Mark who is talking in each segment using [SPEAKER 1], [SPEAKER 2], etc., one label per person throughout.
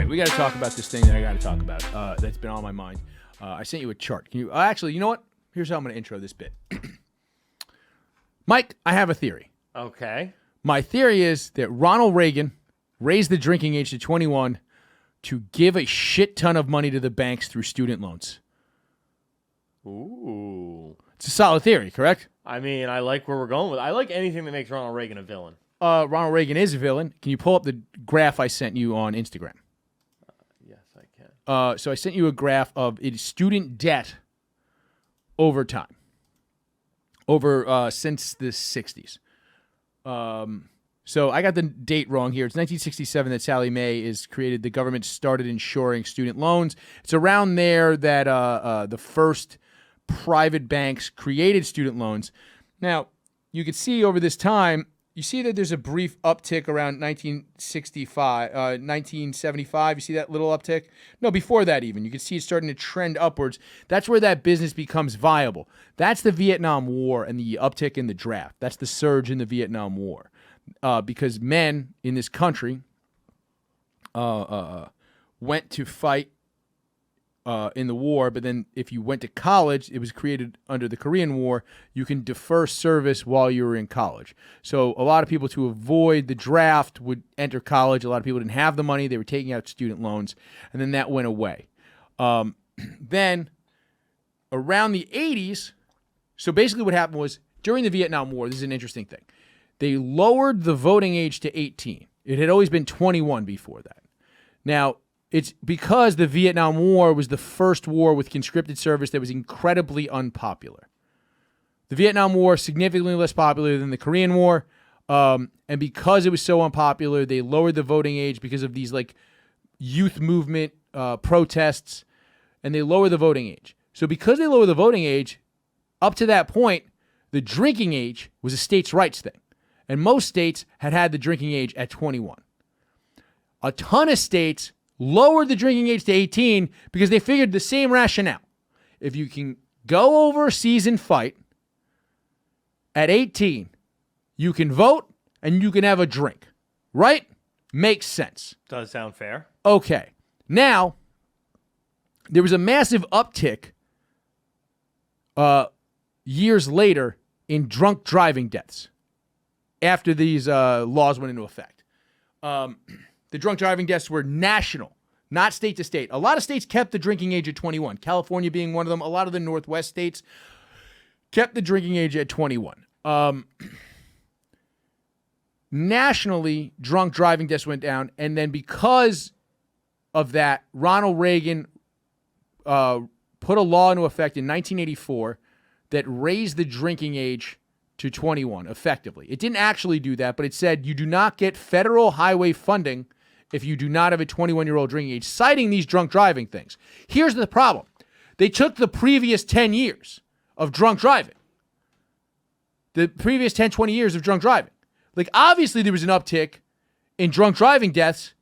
[SPEAKER 1] right, we got to talk about this thing that I got to talk about. That's been on my mind. I sent you a chart. Can you actually? You know what? Here's how I'm going to intro this bit. Mike, I have a theory.
[SPEAKER 2] Okay.
[SPEAKER 1] My theory is that Ronald Reagan raised the drinking age to 21 to give a shit ton of money to the banks through student loans.
[SPEAKER 2] Ooh.
[SPEAKER 1] It's a solid theory, correct?
[SPEAKER 2] I mean, I like where we're going with it. I like anything that makes Ronald Reagan a villain.
[SPEAKER 1] Ronald Reagan is a villain. Can you pull up the graph I sent you on Instagram?
[SPEAKER 2] Yes, I can.
[SPEAKER 1] So I sent you a graph of student debt over time, since the 60s. So I got the date wrong here. It's 1967 that Sallie Mae is created. The government started insuring student loans. It's around there that the first private banks created student loans. Now, you can see over this time, you see that there's a brief uptick around 1975. You see that little uptick? No, before that even. You can see it starting to trend upwards. That's where that business becomes viable. That's the Vietnam War and the uptick in the draft. That's the surge in the Vietnam War. Because men in this country went to fight in the war, but then if you went to college, it was created under the Korean War, you can defer service while you were in college. So a lot of people, to avoid the draft, would enter college. A lot of people didn't have the money. They were taking out student loans, and then that went away. Then around the 80s, so basically what happened was during the Vietnam War, this is an interesting thing, they lowered the voting age to 18. It had always been 21 before that. Now, it's because the Vietnam War was the first war with conscripted service that was incredibly unpopular. The Vietnam War significantly less popular than the Korean War, and because it was so unpopular, they lowered the voting age because of these like youth movement protests, and they lowered the voting age. So because they lowered the voting age, up to that point, the drinking age was a states' rights thing, and most states had the drinking age at 21. A ton of states lowered the drinking age to 18 because they figured the same rationale. If you can go overseas and fight at 18, you can vote and you can have a drink. Right? Makes sense.
[SPEAKER 2] Does sound fair.
[SPEAKER 1] Okay. Now, there was a massive uptick years later in drunk driving deaths after these laws went into effect. The drunk driving deaths were national, not state to state. A lot of states kept the drinking age at 21, California being one of them. A lot of the Northwest states kept the drinking age at 21. Nationally, drunk driving deaths went down, and then because of that, Ronald Reagan put a law into effect in 1984 that raised the drinking age to 21, effectively. It didn't actually do that, but it said you do not get federal highway funding if you do not have a 21-year-old drinking age, citing these drunk driving things. Here's the problem. They took the previous 10 years of drunk driving. The previous 10, 20 years of drunk driving. Like, obviously there was an uptick in drunk driving deaths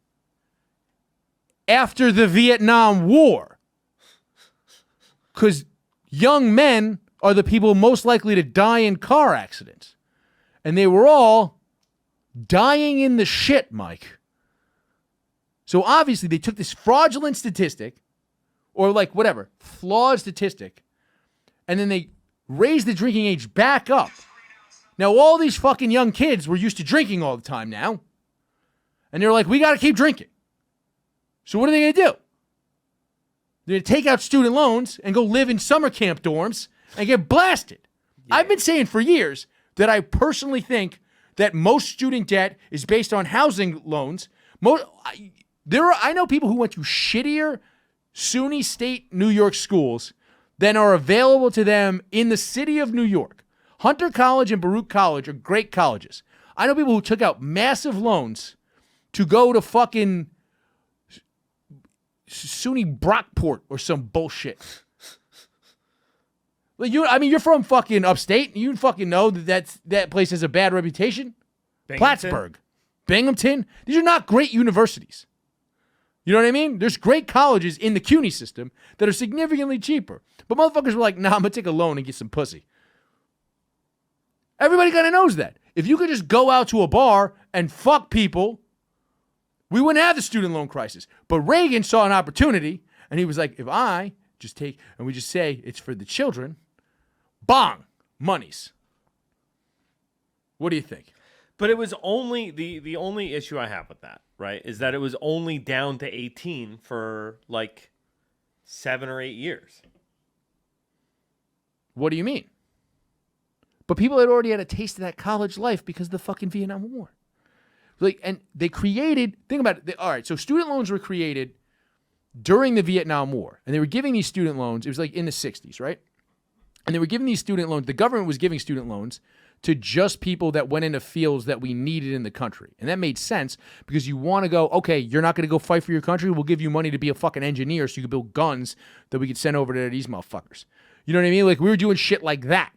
[SPEAKER 1] after the Vietnam War. Because young men are the people most likely to die in car accidents. And they were all dying in the shit, Mike. So obviously they took this fraudulent statistic, or like whatever, flawed statistic, and then they raised the drinking age back up. Now all these fucking young kids were used to drinking all the time now. And they're like, we got to keep drinking. So what are they going to do? They're going to take out student loans and go live in summer camp dorms and get blasted. Yeah. I've been saying for years that I personally think that most student debt is based on housing loans. I know people who went to shittier SUNY State New York schools than are available to them in the city of New York. Hunter College and Baruch College are great colleges. I know people who took out massive loans to go to fucking SUNY Brockport or some bullshit. Like you're from fucking upstate. You fucking know that place has a bad reputation. Plattsburgh, Binghamton. These are not great universities. You know what I mean? There's great colleges in the CUNY system that are significantly cheaper. But motherfuckers were like, nah, I'm going to take a loan and get some pussy. Everybody kind of knows that. If you could just go out to a bar and fuck people We wouldn't have the student loan crisis. But Reagan saw an opportunity, and he was like, if I just take, and we just say it's for the children, bong, monies. What do you think?
[SPEAKER 2] But it was only, the only issue I have with that, right, is that it was only down to 18 for like 7 or 8 years.
[SPEAKER 1] What do you mean? But people had already had a taste of that college life because of the fucking Vietnam War. Like, and they created, think about it. All right, so student loans were created during the Vietnam War, and they were giving these student loans. It was like in the 60s, right? And they were giving these student loans. The government was giving student loans to just people that went into fields that we needed in the country. And that made sense because you want to go, okay, you're not going to go fight for your country. We'll give you money to be a fucking engineer so you can build guns that we could send over to these motherfuckers. You know what I mean? Like, we were doing shit like that.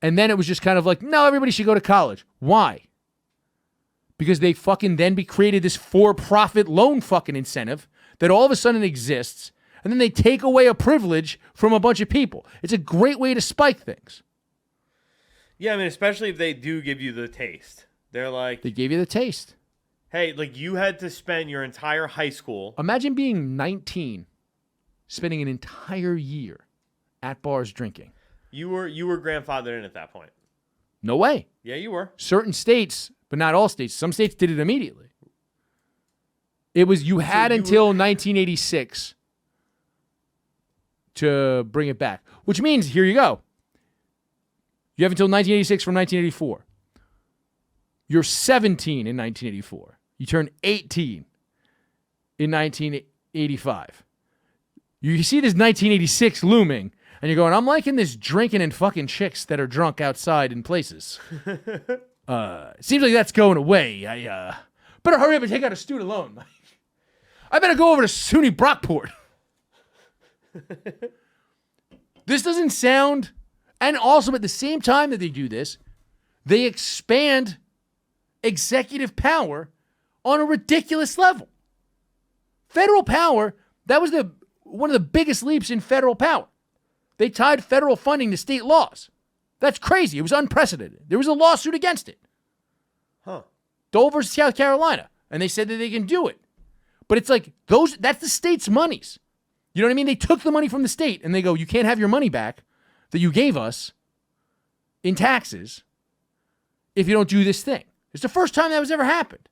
[SPEAKER 1] And then it was just kind of like, no, everybody should go to college. Why? Because they fucking then created this for-profit loan fucking incentive that all of a sudden exists, and then they take away a privilege from a bunch of people. It's a great way to spike things.
[SPEAKER 2] Yeah, I mean, especially if they do give you the taste. They're like...
[SPEAKER 1] They gave you the taste.
[SPEAKER 2] Hey, like, you had to spend your entire high school...
[SPEAKER 1] Imagine being 19, spending an entire year at bars drinking.
[SPEAKER 2] You were grandfathered in at that point.
[SPEAKER 1] No way.
[SPEAKER 2] Yeah, you were.
[SPEAKER 1] Certain states, but not all states. Some states did it immediately. It was, you had until 1986 to bring it back. Which means, here you go. You have until 1986 from 1984. You're 17 in 1984. You turn 18 in 1985. You see this 1986 looming, and you're going, I'm liking this drinking and fucking chicks that are drunk outside in places. Seems like that's going away. I better hurry up and take out a student loan. I better go over to SUNY Brockport. This doesn't sound... And also, at the same time that they do this, they expand executive power on a ridiculous level. Federal power, that was one of the biggest leaps in federal power. They tied federal funding to state laws. That's crazy. It was unprecedented. There was a lawsuit against it.
[SPEAKER 2] Huh.
[SPEAKER 1] Dole versus South Carolina. And they said that they can do it. But it's like, that's the state's monies. You know what I mean? They took the money from the state and they go, you can't have your money back that you gave us in taxes if you don't do this thing. It's the first time that was ever happened.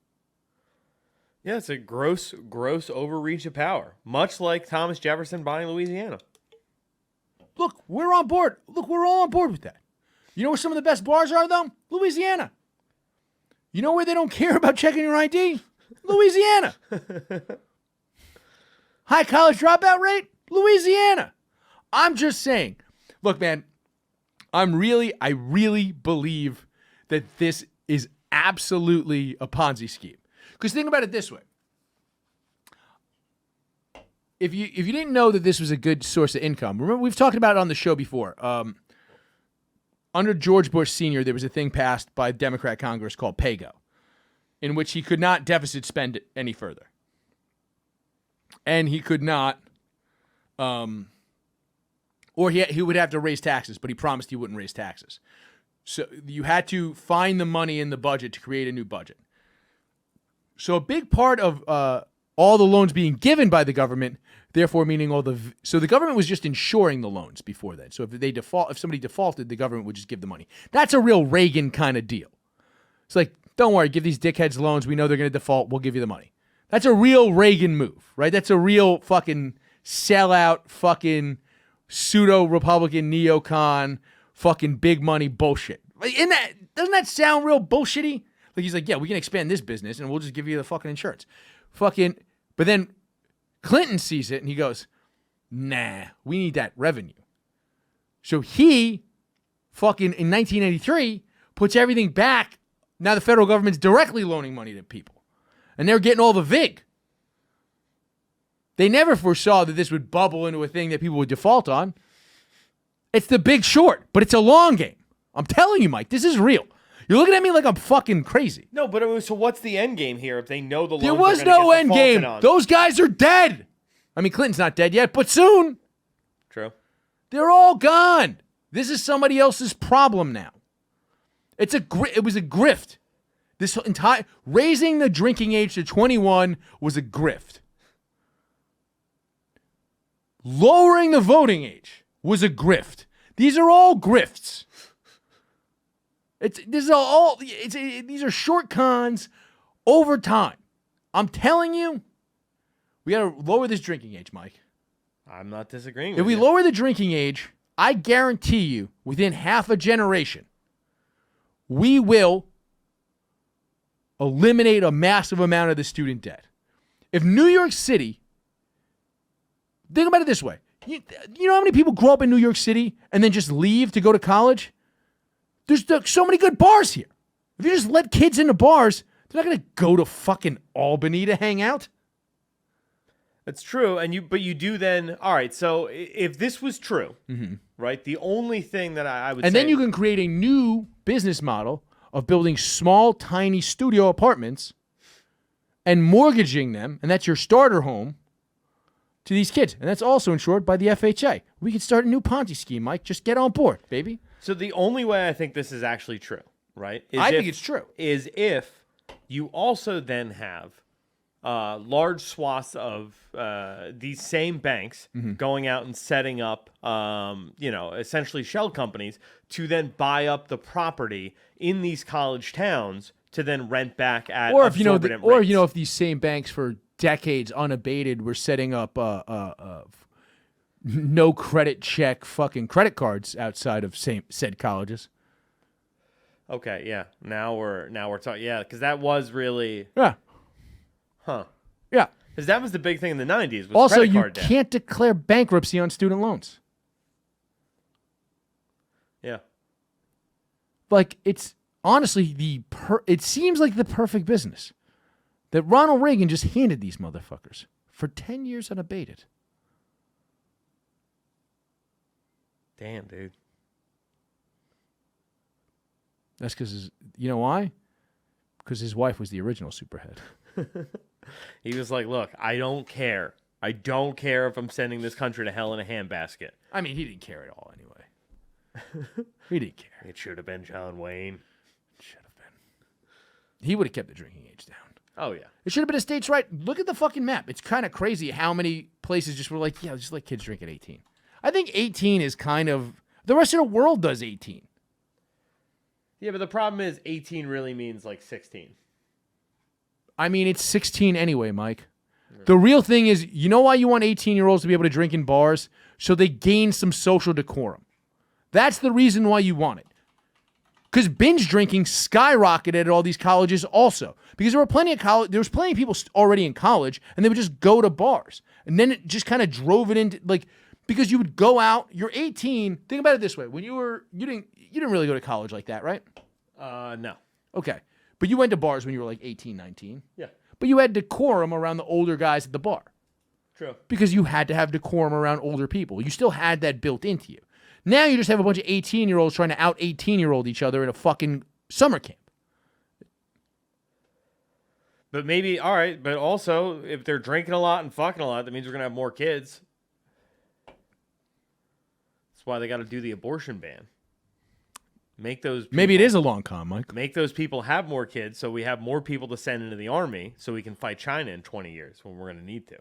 [SPEAKER 2] Yeah, it's a gross overreach of power. Much like Thomas Jefferson buying Louisiana.
[SPEAKER 1] Look, we're on board. Look, we're all on board with that. You know where some of the best bars are, though? Louisiana. You know where they don't care about checking your ID? Louisiana. High college dropout rate? Louisiana. I'm just saying. Look, man, I really believe that this is absolutely a Ponzi scheme. Because think about it this way. If you didn't know that this was a good source of income, remember we've talked about it on the show before. Under George Bush Sr., there was a thing passed by Democrat Congress called PAYGO, in which he could not deficit spend it any further. And he could not... Or he would have to raise taxes, but he promised he wouldn't raise taxes. So you had to find the money in the budget to create a new budget. So a big part of all the loans being given by the government, therefore meaning so the government was just insuring the loans before that. So if somebody defaulted, the government would just give the money. That's a real Reagan kind of deal. It's like, don't worry, give these dickheads loans. We know they're going to default. We'll give you the money. That's a real Reagan move, right? That's a real fucking sellout fucking pseudo-Republican neocon fucking big money bullshit. Doesn't that sound real bullshitty? Like he's like, yeah, we can expand this business and we'll just give you the fucking insurance. But then Clinton sees it and he goes, nah, we need that revenue. So he fucking in 1983 puts everything back. Now the federal government's directly loaning money to people and they're getting all the VIG. They never foresaw that this would bubble into a thing that people would default on. It's the Big Short, but it's a long game. I'm telling you, Mike, this is real. You're looking at me like I'm fucking crazy.
[SPEAKER 2] No, but so what's the end game here if they know the loans
[SPEAKER 1] there was no end game.
[SPEAKER 2] On?
[SPEAKER 1] Those guys are dead. I mean, Clinton's not dead yet, but soon.
[SPEAKER 2] True.
[SPEAKER 1] They're all gone. This is somebody else's problem now. It was a grift. This entire raising the drinking age to 21 was a grift. Lowering the voting age was a grift. These are all grifts. These are short cons over time. I'm telling you, we got to lower this drinking age, Mike.
[SPEAKER 2] I'm not disagreeing
[SPEAKER 1] If
[SPEAKER 2] with
[SPEAKER 1] we
[SPEAKER 2] you.
[SPEAKER 1] lower the drinking age, I guarantee you, within half a generation, we will eliminate a massive amount of the student debt. If New York City, think about it this way. You know how many people grow up in New York City and then just leave to go to college? There's so many good bars here. If you just let kids into bars, they're not going to go to fucking Albany to hang out.
[SPEAKER 2] That's true, but you do then. All right, so if this was true, right? The only thing that I would
[SPEAKER 1] And
[SPEAKER 2] say,
[SPEAKER 1] then you can create a new business model of building small, tiny studio apartments and mortgaging them, and that's your starter home, to these kids. And that's also insured by the FHA. We could start a new Ponzi scheme, Mike. Just get on board, baby.
[SPEAKER 2] So the only way I think this is actually true, right?
[SPEAKER 1] I think it's true.
[SPEAKER 2] Is if you also then have large swaths of these same banks going out and setting up, essentially shell companies to then buy up the property in these college towns to then rent back at exorbitant rates.
[SPEAKER 1] If these same banks for decades unabated were setting up no credit check fucking credit cards outside of said colleges.
[SPEAKER 2] Okay, yeah. Now we're talking. Yeah, because that was really
[SPEAKER 1] Yeah. Yeah.
[SPEAKER 2] Because that was the big thing in the 90s. Was
[SPEAKER 1] Also,
[SPEAKER 2] credit
[SPEAKER 1] you
[SPEAKER 2] card debt.
[SPEAKER 1] can't declare bankruptcy on student loans.
[SPEAKER 2] Yeah.
[SPEAKER 1] Like, it's honestly it seems like the perfect business that Ronald Reagan just handed these motherfuckers for 10 years unabated.
[SPEAKER 2] Damn, dude.
[SPEAKER 1] That's because, you know why? Because his wife was the original superhead.
[SPEAKER 2] He was like, look, I don't care. I don't care if I'm sending this country to hell in a handbasket.
[SPEAKER 1] I mean, he didn't care at all anyway. He didn't care.
[SPEAKER 2] It should have been John Wayne.
[SPEAKER 1] Should have been. He would have kept the drinking age down.
[SPEAKER 2] Oh, yeah.
[SPEAKER 1] It should have been a states' right. Look at the fucking map. It's kind of crazy how many places just were like, yeah, just let kids drink at 18. I think 18 is kind of... The rest of the world does 18.
[SPEAKER 2] Yeah, but the problem is 18 really means like 16.
[SPEAKER 1] I mean, it's 16 anyway, Mike. The real thing is, you know why you want 18-year-olds to be able to drink in bars? So they gain some social decorum. That's the reason why you want it. Because binge drinking skyrocketed at all these colleges also. Because there was plenty of people already in college, and they would just go to bars. And then it just kind of drove it into, like, because you would go out, you're 18. Think about it this way. When you didn't really go to college like that, right?
[SPEAKER 2] No.
[SPEAKER 1] Okay. But you went to bars when you were like 18, 19.
[SPEAKER 2] Yeah.
[SPEAKER 1] But you had decorum around the older guys at the bar.
[SPEAKER 2] True.
[SPEAKER 1] Because you had to have decorum around older people. You still had that built into you. Now you just have a bunch of 18-year-olds trying to out 18-year-old each other at a fucking summer camp.
[SPEAKER 2] But maybe, all right, but also, if they're drinking a lot and fucking a lot, that means we're going to have more kids. That's why they got to do the abortion ban. Make those people,
[SPEAKER 1] Maybe it is a long con, Mike.
[SPEAKER 2] Make those people have more kids so we have more people to send into the army so we can fight China in 20 years when we're going to need to.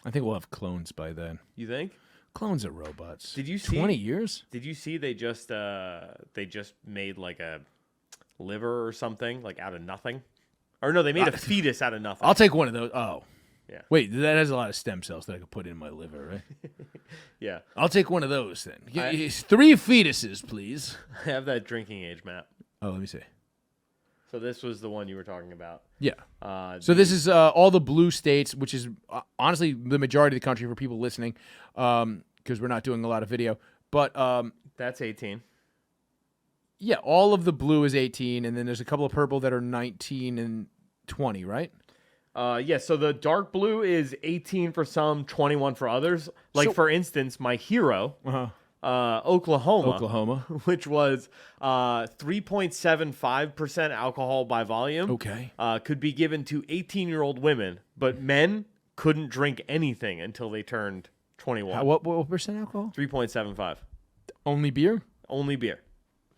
[SPEAKER 1] I think we'll have clones by then.
[SPEAKER 2] You think?
[SPEAKER 1] Clones are robots.
[SPEAKER 2] Did you see
[SPEAKER 1] 20 years?
[SPEAKER 2] Did you see they just made like a liver or something like out of nothing? Or no, they made a fetus out of nothing.
[SPEAKER 1] I'll take one of those. Oh.
[SPEAKER 2] Yeah.
[SPEAKER 1] Wait, that has a lot of stem cells that I could put in my liver, right?
[SPEAKER 2] Yeah.
[SPEAKER 1] I'll take one of those then. 3 fetuses, please.
[SPEAKER 2] I have that drinking age map.
[SPEAKER 1] Oh, let me see.
[SPEAKER 2] So this was the one you were talking about.
[SPEAKER 1] Yeah. So this is all the blue states, which is honestly the majority of the country for people listening, because we're not doing a lot of video. But
[SPEAKER 2] that's 18.
[SPEAKER 1] Yeah, all of the blue is 18, and then there's a couple of purple that are 19 and 20, right?
[SPEAKER 2] Yeah, so the dark blue is 18 for some, 21 for others. Like, for instance, my hero, Oklahoma, which was 3.75% alcohol by volume,
[SPEAKER 1] okay,
[SPEAKER 2] could be given to 18-year-old women, but men couldn't drink anything until they turned 21.
[SPEAKER 1] What percent alcohol?
[SPEAKER 2] 3.75.
[SPEAKER 1] Only beer?
[SPEAKER 2] Only beer.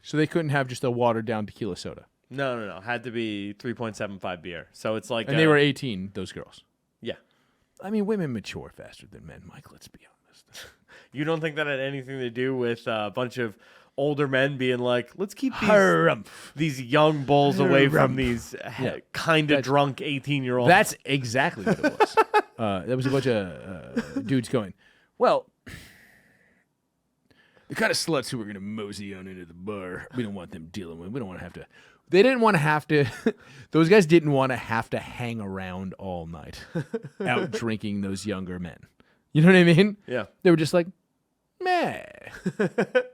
[SPEAKER 1] So they couldn't have just a watered-down tequila soda?
[SPEAKER 2] No. Had to be 3.75 beer. So it's like,
[SPEAKER 1] And they were 18, those girls.
[SPEAKER 2] yeah.
[SPEAKER 1] I mean, women mature faster than men, Mike. Let's be honest.
[SPEAKER 2] You don't think that had anything to do with a bunch of older men being like, let's keep these young bulls away from these kind of drunk 18-year-olds?
[SPEAKER 1] That's exactly what it was. There was a bunch of dudes going, well, the kind of sluts who are going to mosey on into the bar, we don't want them dealing with. We don't want to have to. They didn't want to have to. Those guys didn't want to have to hang around all night out drinking those younger men. You know what I mean?
[SPEAKER 2] Yeah.
[SPEAKER 1] They were just like, meh.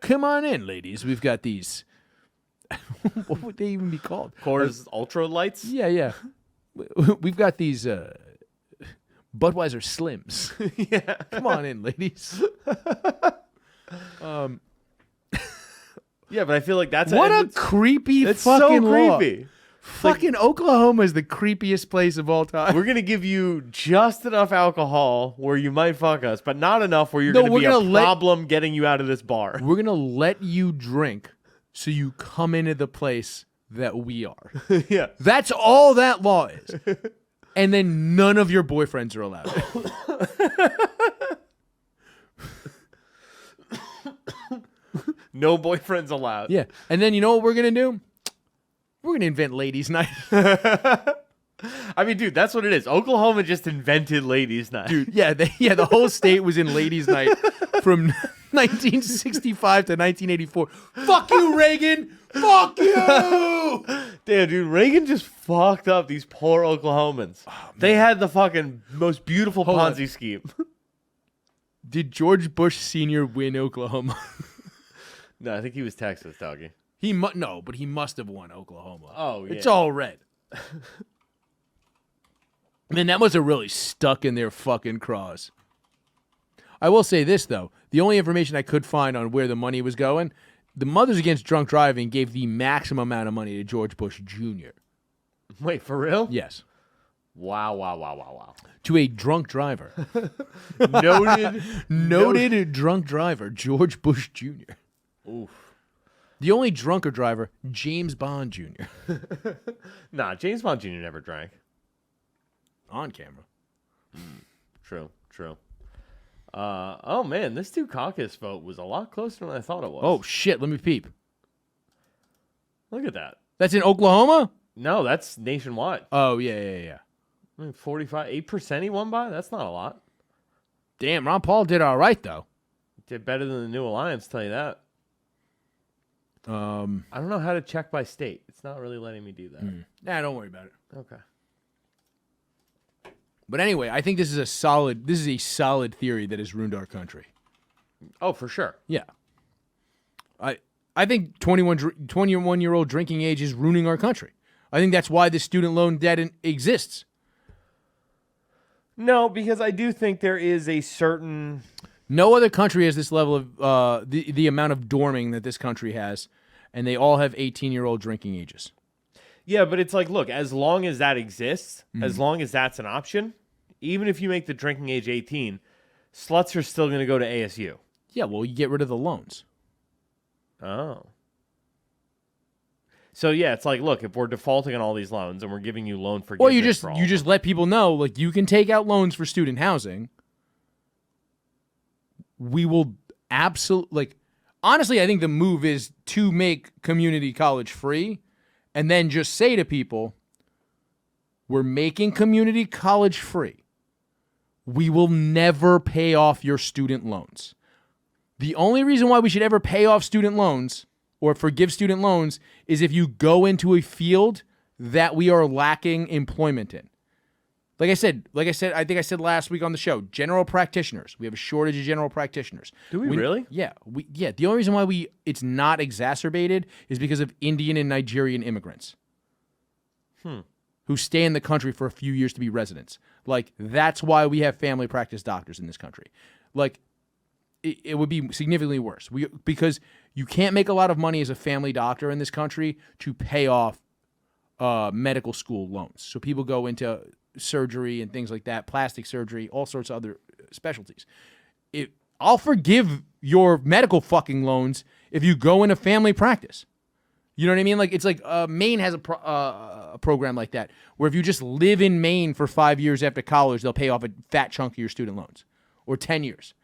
[SPEAKER 1] Come on in, ladies. We've got these. What would they even be called?
[SPEAKER 2] Coors Ultra Lights?
[SPEAKER 1] Yeah. We've got these Budweiser Slims.
[SPEAKER 2] Yeah.
[SPEAKER 1] Come on in, ladies.
[SPEAKER 2] Yeah, but I feel like that's
[SPEAKER 1] what a creepy
[SPEAKER 2] it's
[SPEAKER 1] fucking
[SPEAKER 2] so
[SPEAKER 1] law.
[SPEAKER 2] creepy.
[SPEAKER 1] Fucking Oklahoma is the creepiest place of all time.
[SPEAKER 2] We're gonna give you just enough alcohol where you might fuck us, but not enough where you're gonna be a problem getting you out of this bar.
[SPEAKER 1] We're gonna let you drink so you come into the place that we are.
[SPEAKER 2] Yeah.
[SPEAKER 1] That's all that law is. And then none of your boyfriends are allowed.
[SPEAKER 2] No boyfriends allowed.
[SPEAKER 1] Yeah. And then you know what we're going to do? We're going to invent ladies' night.
[SPEAKER 2] I mean, dude, that's what it is. Oklahoma just invented ladies' night.
[SPEAKER 1] Dude, the whole state was in ladies' night from 1965 to 1984. Fuck you, Reagan. Fuck you.
[SPEAKER 2] Damn, dude, Reagan just fucked up these poor Oklahomans. Oh, they had the fucking most beautiful Ponzi scheme.
[SPEAKER 1] Did George Bush Sr. win Oklahoma?
[SPEAKER 2] No, I think he was Texas, doggy.
[SPEAKER 1] No, but he must have won Oklahoma.
[SPEAKER 2] Oh, yeah.
[SPEAKER 1] It's all red. Man, that must have really stuck in their fucking craws. I will say this, though. The only information I could find on where the money was going, the Mothers Against Drunk Driving gave the maximum amount of money to George Bush Jr.
[SPEAKER 2] Wait, for real?
[SPEAKER 1] Yes.
[SPEAKER 2] Wow.
[SPEAKER 1] To a drunk driver.
[SPEAKER 2] Noted
[SPEAKER 1] drunk driver, George Bush Jr.
[SPEAKER 2] Oof.
[SPEAKER 1] The only drunker driver, James Bond Jr.
[SPEAKER 2] Nah, James Bond Jr. never drank.
[SPEAKER 1] On camera.
[SPEAKER 2] True. Oh, man, this Dukakis vote was a lot closer than I thought it was.
[SPEAKER 1] Oh, shit, let me peep.
[SPEAKER 2] Look at that.
[SPEAKER 1] That's in Oklahoma?
[SPEAKER 2] No, that's nationwide.
[SPEAKER 1] Oh, yeah.
[SPEAKER 2] I mean, 8% he won by? That's not a lot.
[SPEAKER 1] Damn, Ron Paul did all right, though.
[SPEAKER 2] Did better than the New Alliance, tell you that. I don't know how to check by state. It's not really letting me do that.
[SPEAKER 1] Nah, don't worry about it.
[SPEAKER 2] Okay.
[SPEAKER 1] But anyway, I think this is a solid theory that has ruined our country.
[SPEAKER 2] Oh, for sure.
[SPEAKER 1] Yeah. I think 21-year-old drinking age is ruining our country. I think that's why the student loan debt exists.
[SPEAKER 2] No, because I do think there is a certain...
[SPEAKER 1] No other country has this level of the amount of dorming that this country has, and they all have 18-year-old drinking ages.
[SPEAKER 2] Yeah, but it's like, look, as long as that exists, as long as that's an option, even if you make the drinking age 18, sluts are still going to go to ASU.
[SPEAKER 1] Yeah, well, you get rid of the loans.
[SPEAKER 2] Oh. So, yeah, it's like, look, if we're defaulting on all these loans and we're giving you loan forgiveness...
[SPEAKER 1] Well, you just let people know, like, you can take out loans for student housing. We will absolutely... Like, honestly, I think the move is to make community college free and then just say to people, we're making community college free. We will never pay off your student loans. The only reason why we should ever pay off student loans or forgive student loans is if you go into a field that we are lacking employment in. Like I said, I think I said last week on the show, general practitioners. We have a shortage of general practitioners.
[SPEAKER 2] Do we really?
[SPEAKER 1] Yeah. The only reason why it's not exacerbated is because of Indian and Nigerian immigrants who stay in the country for a few years to be residents. Like, that's why we have family practice doctors in this country. Like, it would be significantly worse. Because you can't make a lot of money as a family doctor in this country to pay off medical school loans. So people go into surgery and things like that, plastic surgery, all sorts of other specialties. I'll forgive your medical fucking loans if you go into family practice. You know what I mean? Like it's like Maine has a program like that where if you just live in Maine for 5 years after college, they'll pay off a fat chunk of your student loans, or 10 years.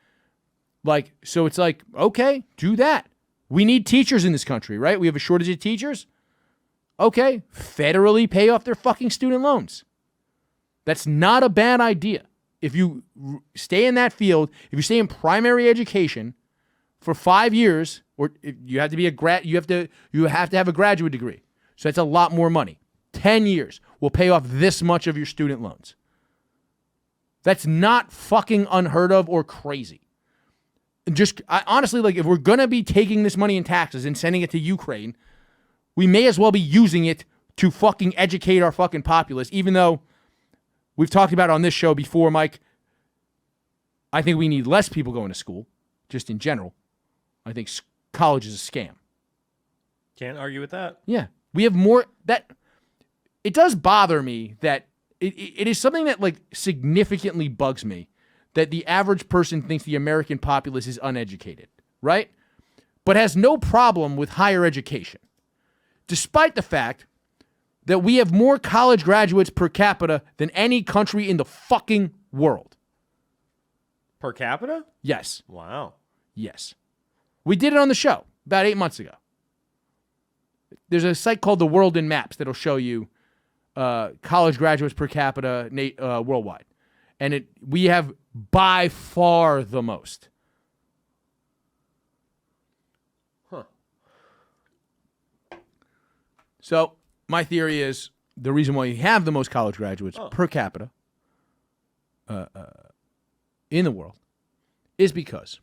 [SPEAKER 1] Like, so it's like, okay, do that. We need teachers in this country, right? We have a shortage of teachers. Okay, federally pay off their fucking student loans. That's not a bad idea. If you stay in that field, if you stay in primary education for 5 years, or if you have to be you have to have a graduate degree. So that's a lot more money. 10 years will pay off this much of your student loans. That's not fucking unheard of or crazy. Honestly, like if we're going to be taking this money in taxes and sending it to Ukraine, we may as well be using it to fucking educate our fucking populace, even though we've talked about on this show before, Mike, I think we need less people going to school, just in general. I think college is a scam.
[SPEAKER 2] Can't argue with that.
[SPEAKER 1] Yeah. We have more that it does bother me that it is something that like significantly bugs me that the average person thinks the American populace is uneducated, right? But has no problem with higher education, despite the fact that we have more college graduates per capita than any country in the fucking world.
[SPEAKER 2] Per capita?
[SPEAKER 1] Yes.
[SPEAKER 2] Wow.
[SPEAKER 1] Yes. We did it on the show about 8 months ago. There's a site called The World in Maps that'll show you college graduates per capita worldwide. And we have by far the most.
[SPEAKER 2] Huh.
[SPEAKER 1] So my theory is the reason why you have the most college graduates per capita in the world is because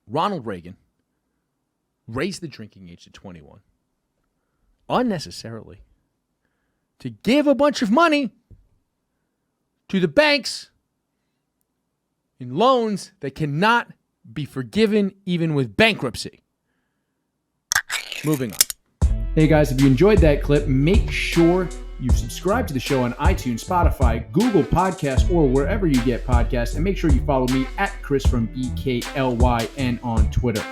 [SPEAKER 1] Ronald Reagan raised the drinking age to 21 unnecessarily to give a bunch of money to the banks in loans that cannot be forgiven even with bankruptcy. Moving on. Hey guys, if you enjoyed that clip, make sure you subscribe to the show on iTunes, Spotify, Google Podcasts, or wherever you get podcasts. And make sure you follow me at Chris from BKLYN on Twitter.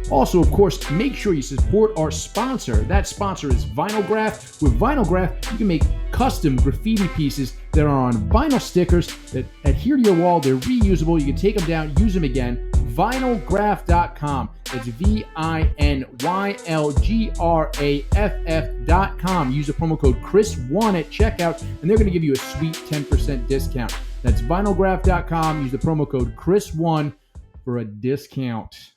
[SPEAKER 1] Also, of course, make sure you support our sponsor. That sponsor is Vinylgraph. With Vinylgraph, you can make custom graffiti pieces that are on vinyl stickers that adhere to your wall. They're reusable. You can take them down, use them again. Vinylgraph.com. That's VINYLGRAFF.com. Use the promo code Chris1 at checkout, and they're going to give you a sweet 10% discount. That's Vinylgraph.com. Use the promo code Chris1 for a discount.